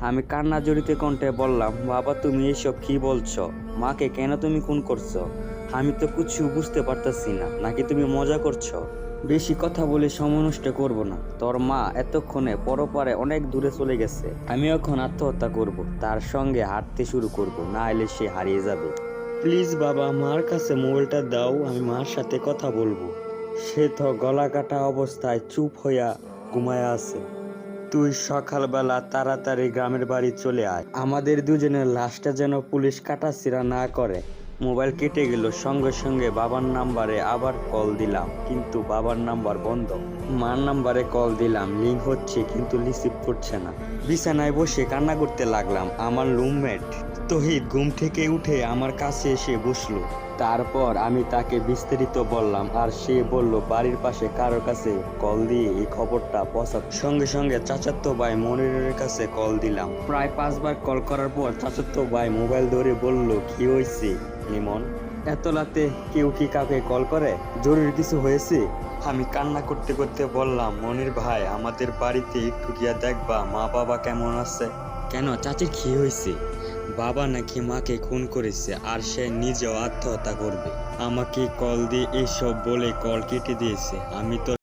আমি কান্না জড়িত কণ্ঠে বললাম, বাবা তুমি এসব কি বলছো? মাকে কেন তুমি খুন করছো? আমি তো কিছু বুঝতে পারতাছি না, নাকি তুমি মজা করছো? বেশি কথা বলে সময় নষ্ট করবো না। তোর মা এতক্ষণে পরপারে অনেক দূরে চলে গেছে। আমি এখন আত্মহত্যা করব, তার সঙ্গে হাঁটতে শুরু করব, না এলে সে হারিয়ে যাবে। প্লিজ বাবা, মার কাছে মোবাইলটা দাও, আমি মার সাথে কথা বলবো। সে তো গলা কাটা অবস্থায় চুপ হইয়া ঘুমায়া আছে। তুই সকালবেলা তাড়াতাড়ি গ্রামের বাড়ি চলে আয়, আমাদের দুজনের লাশটা যেন পুলিশ কাটাছিড়া না করে। মোবাইল কেটে গেল, সঙ্গে সঙ্গে বাবার নাম্বারে আবার কল দিলাম, কিন্তু বাবার নাম্বার বন্ধ। মার নাম্বারে কল দিলাম, লিঙ্ক হচ্ছে কিন্তু রিসিভ করছে না। বিছানায় বসে কান্না করতে লাগলাম। আমার রুমমেট তহিদ ঘুম থেকে উঠে আমার কাছে এসে বসলো। তারপর আমি তাকে বিস্তারিত বললাম, আর সে বলল বাড়ির পাশে কারোর কাছে কল দিয়ে এই খবরটা পৌঁছাতে। সঙ্গে সঙ্গে চাচাতো ভাই মনিরের কাছে কল দিলাম। প্রায় 5 বার কল করার পর চাচাতো ভাই মোবাইল ধরে বলল, কি হয়েছে লিমন? এত রাতে কেউ কি কাউকে কল করে? জরুরি কিছু হয়েছে? আমি কান্না করতে করতে বললাম, মনির ভাই আমাদের বাড়িতে একটু গিয়া দেখবা মা বাবা কেমন আছে। কেন, চাচির কি হয়েছে? বাবা নাকি মাকে খুন করেছে, আর সে নিজেও আত্মহত্যা করবে। আমাকে কল দিয়ে এইসব বলে কল কেটে দিয়েছে। আমি তো